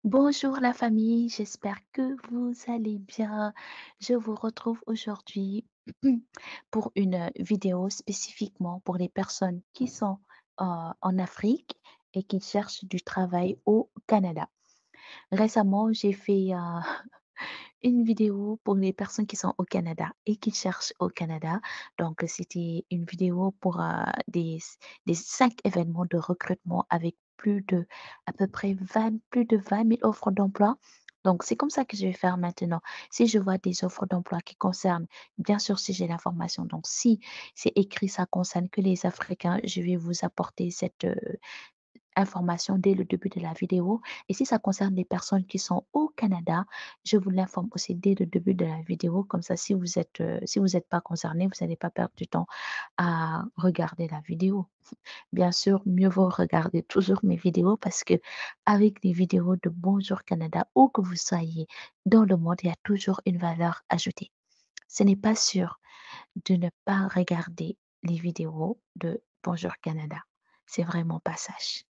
Bonjour la famille, j'espère que vous allez bien. Je vous retrouve aujourd'hui pour une vidéo spécifiquement pour les personnes qui sont en Afrique et qui cherchent du travail au Canada. Récemment, j'ai fait une vidéo pour les personnes qui sont au Canada et qui cherchent au Canada. Donc, c'était une vidéo pour des 5 événements de recrutement avec à peu près plus de 20 000 offres d'emploi. Donc, c'est comme ça que je vais faire maintenant. Si je vois des offres d'emploi qui concernent, bien sûr, si j'ai l'information, donc si c'est écrit, ça concerne que les Africains, je vais vous apporter cette information dès le début de la vidéo. Et si ça concerne les personnes qui sont au Canada, je vous l'informe aussi dès le début de la vidéo. Comme ça, si vous n'êtes pas concerné, vous n'allez pas perdre du temps à regarder la vidéo. Bien sûr, mieux vaut regarder toujours mes vidéos parce que avec les vidéos de Bonjour Canada, où que vous soyez dans le monde, il y a toujours une valeur ajoutée. Ce n'est pas sûr de ne pas regarder les vidéos de Bonjour Canada. C'est vraiment pas sage.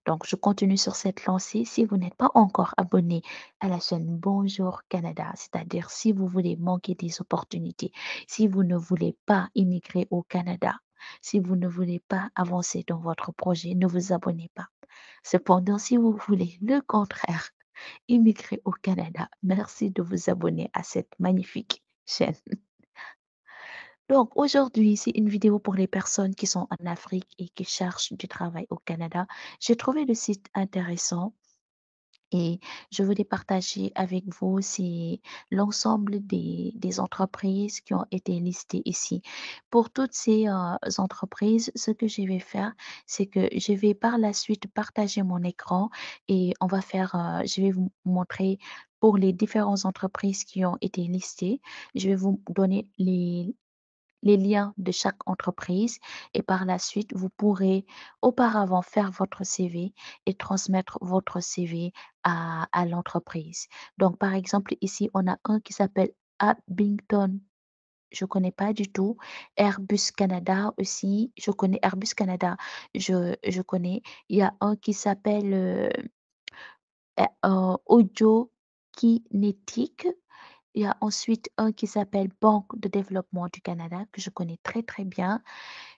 Donc, je continue sur cette lancée. Si vous n'êtes pas encore abonné à la chaîne Bonjour Canada, c'est-à-dire si vous voulez manquer des opportunités, si vous ne voulez pas immigrer au Canada, si vous ne voulez pas avancer dans votre projet, ne vous abonnez pas. Cependant, si vous voulez le contraire, immigrer au Canada, merci de vous abonner à cette magnifique chaîne. Donc aujourd'hui, c'est une vidéo pour les personnes qui sont en Afrique et qui cherchent du travail au Canada. J'ai trouvé le site intéressant et je voulais partager avec vous c'est l'ensemble des entreprises qui ont été listées ici. Pour toutes ces entreprises, ce que je vais faire, c'est que je vais par la suite partager mon écran et je vais vous montrer pour les différentes entreprises qui ont été listées. Je vais vous donner les liens de chaque entreprise et par la suite, vous pourrez auparavant faire votre CV et transmettre votre CV à l'entreprise. Donc, par exemple, ici, on a un qui s'appelle Abington. Je connais pas du tout. Airbus Canada aussi. Je connais Airbus Canada. Je connais. Il y a un qui s'appelle Audio Kinétique. Il y a ensuite un qui s'appelle Banque de développement du Canada, que je connais très très bien.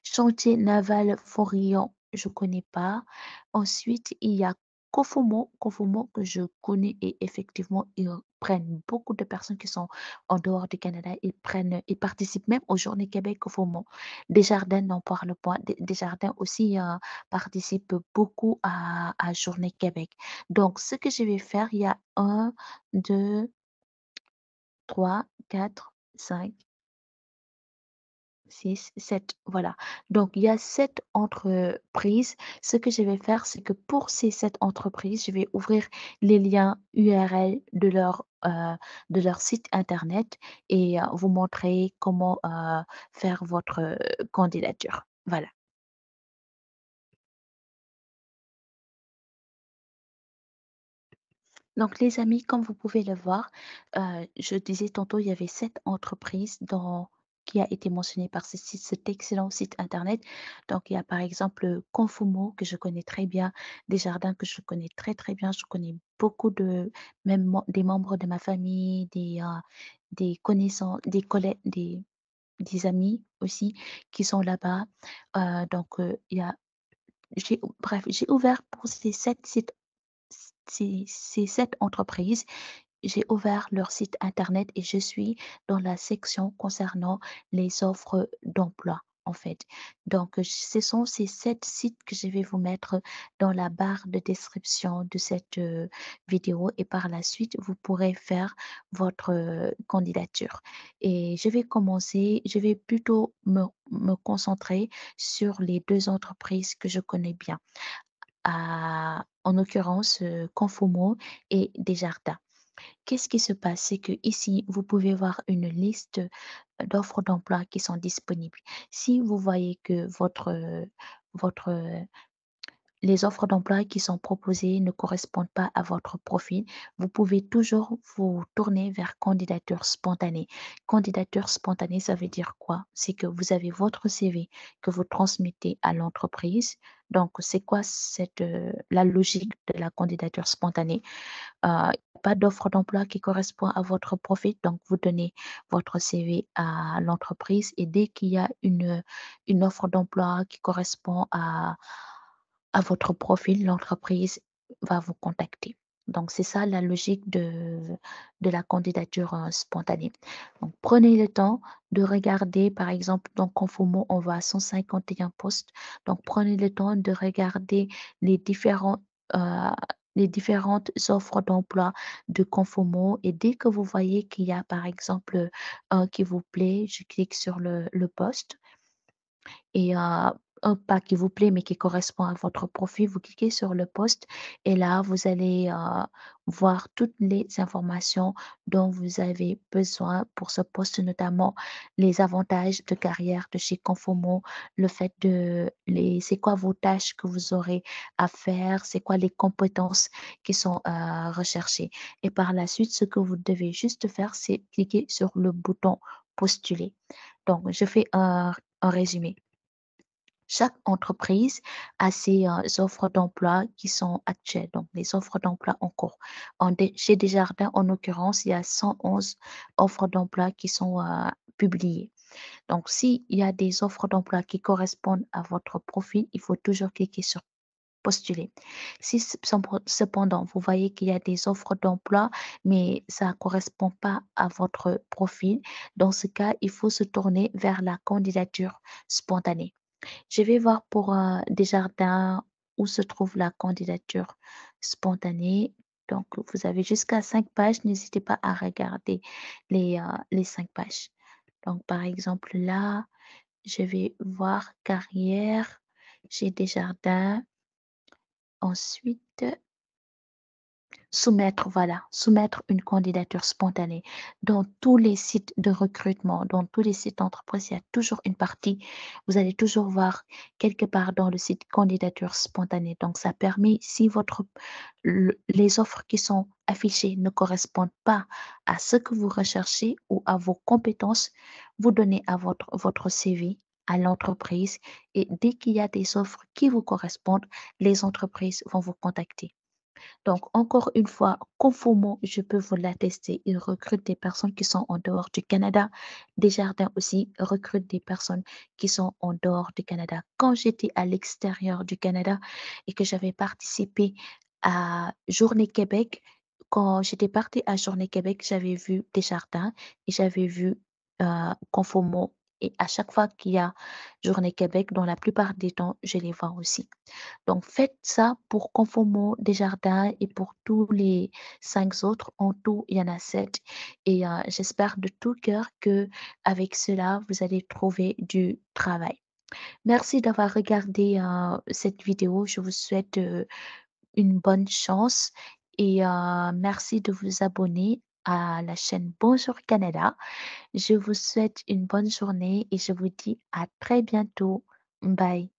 Chantier naval Forillon, je connais pas. Ensuite, il y a Kofomo, Kofomo que je connais et effectivement, ils prennent beaucoup de personnes qui sont en dehors du Canada. Ils participent même aux Journées Québec Kofomo. Desjardins n'en parle pas. Desjardins aussi participe beaucoup à Journée Québec. Donc, ce que je vais faire, il y a un, 2, 3, 4, 5. 6, 7, voilà. Donc, il y a 7 entreprises. Ce que je vais faire, c'est que pour ces 7 entreprises, je vais ouvrir les liens URL de leur site internet et vous montrer comment faire votre candidature. Voilà. Donc, les amis, comme vous pouvez le voir, je disais tantôt, il y avait 7 entreprises qui a été mentionné par cet excellent site internet. Donc, il y a par exemple Confumo, que je connais très bien, Desjardins, que je connais très très bien. Je connais beaucoup des membres de ma famille, des connaissances, des amis aussi qui sont là-bas. Donc, j'ai ouvert pour ces 7 sites ces 7 entreprises, j'ai ouvert leur site internet et je suis dans la section concernant les offres d'emploi, en fait. Donc, ce sont ces 7 sites que je vais vous mettre dans la barre de description de cette vidéo et par la suite, vous pourrez faire votre candidature. Et je vais plutôt me concentrer sur les 2 entreprises que je connais bien en l'occurrence, Confumo et Desjardins. Qu'est-ce qui se passe? C'est que ici, vous pouvez voir une liste d'offres d'emploi qui sont disponibles. Si vous voyez que votre, les offres d'emploi qui sont proposées ne correspondent pas à votre profil, vous pouvez toujours vous tourner vers candidature spontanée. Candidature spontanée, ça veut dire quoi? C'est que vous avez votre CV que vous transmettez à l'entreprise. Donc, c'est quoi la logique de la candidature spontanée? Pas d'offre d'emploi qui correspond à votre profil, donc vous donnez votre CV à l'entreprise et dès qu'il y a une offre d'emploi qui correspond à votre profil, l'entreprise va vous contacter. Donc c'est ça la logique de la candidature, spontanée. Donc prenez le temps de regarder, par exemple, dans Conformo, on va à 151 postes. Donc prenez le temps de regarder les heu, les différentes offres d'emploi de Conformo et dès que vous voyez qu'il y a, par exemple, un qui vous plaît, je clique sur le poste et un pas qui vous plaît, mais qui correspond à votre profil, vous cliquez sur le poste et là, vous allez, voir toutes les informations dont vous avez besoin pour ce poste, notamment les avantages de carrière de chez Conformo, le fait de les c'est quoi vos tâches que vous aurez à faire, c'est quoi les compétences qui sont, recherchées et par la suite, ce que vous devez juste faire, c'est cliquer sur le bouton «Postuler». Donc je fais un résumé. Chaque entreprise a ses, offres d'emploi qui sont actuelles, donc les offres d'emploi en cours. Chez Desjardins, en l'occurrence, il y a 111 offres d'emploi qui sont, publiées. Donc s'il y a des offres d'emploi qui correspondent à votre profil, il faut toujours cliquer sur «Postuler». Si cependant, vous voyez qu'il y a des offres d'emploi, mais ça ne correspond pas à votre profil, dans ce cas, il faut se tourner vers la candidature spontanée. Je vais voir pour, Desjardins où se trouve la candidature spontanée. Donc vous avez jusqu'à 5 pages, n'hésitez pas à regarder les 5 pages. Donc par exemple là, je vais voir carrière chez Desjardins. Ensuite soumettre, voilà, soumettre une candidature spontanée. Dans tous les sites de recrutement, dans tous les sites d'entreprise, il y a toujours une partie, vous allez toujours voir quelque part dans le site candidature spontanée. Donc, ça permet, si les offres qui sont affichées ne correspondent pas à ce que vous recherchez ou à vos compétences, vous donnez à votre CV à l'entreprise et dès qu'il y a des offres qui vous correspondent, les entreprises vont vous contacter. Donc, encore une fois, conformément, je peux vous l'attester, ils recrutent des personnes qui sont en dehors du Canada. Desjardins aussi recrutent des personnes qui sont en dehors du Canada. Quand j'étais à l'extérieur du Canada et que j'avais participé à Journée Québec, quand j'étais partie à Journée Québec, j'avais vu Desjardins et j'avais vu Conformo. Et à chaque fois qu'il y a Journée Québec, dans la plupart des temps, je les vois aussi. Donc faites ça pour Conformo, Desjardins et pour tous les 5 autres. En tout, il y en a 7 et j'espère de tout cœur que avec cela, vous allez trouver du travail. Merci d'avoir regardé, cette vidéo. Je vous souhaite, une bonne chance et merci de vous abonner à la chaîne Bonjour Canada. Je vous souhaite une bonne journée et je vous dis à très bientôt. Bye.